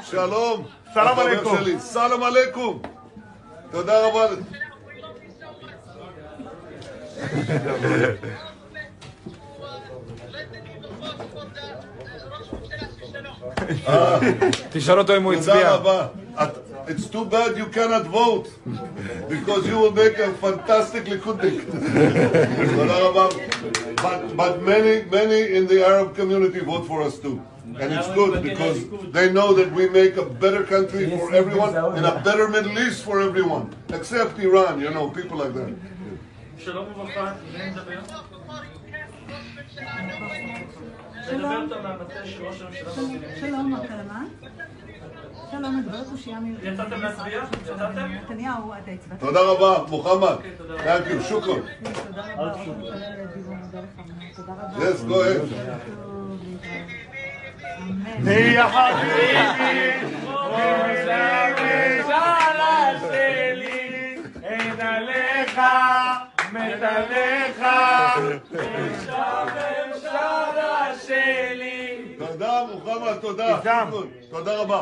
שלום. סלאם עליכום. סלאם עליכום. תודה רבה. תשאל אותו אם הוא הצביע. תודה רבה. It's too bad you cannot vote because you will make a fantastic Likud. תודה רבה. But many in the Arab community vote for us too. And it's good because they know that we make a better country for everyone and a better Middle East for everyone. Except Iran, you know, people like that. שלום וברכה, מי מדבר? שלום, הקלמן. שלום, מדברת אושיה מיוחדת. יצאתם להצביע? יצאתם? נתניהו, אתה הצבעת. תודה רבה, מוחמד. Thank you, שוקרון. תודה רבה, ראש הממשלה לדיבור, מודה לך. תודה רבה. Yes, go ahead. יא חביבי, ראש הממשלה שלי, אין עליך, מת עליך, ראש הממשלה שלי. תודה, מוחמד, תודה. תודה רבה.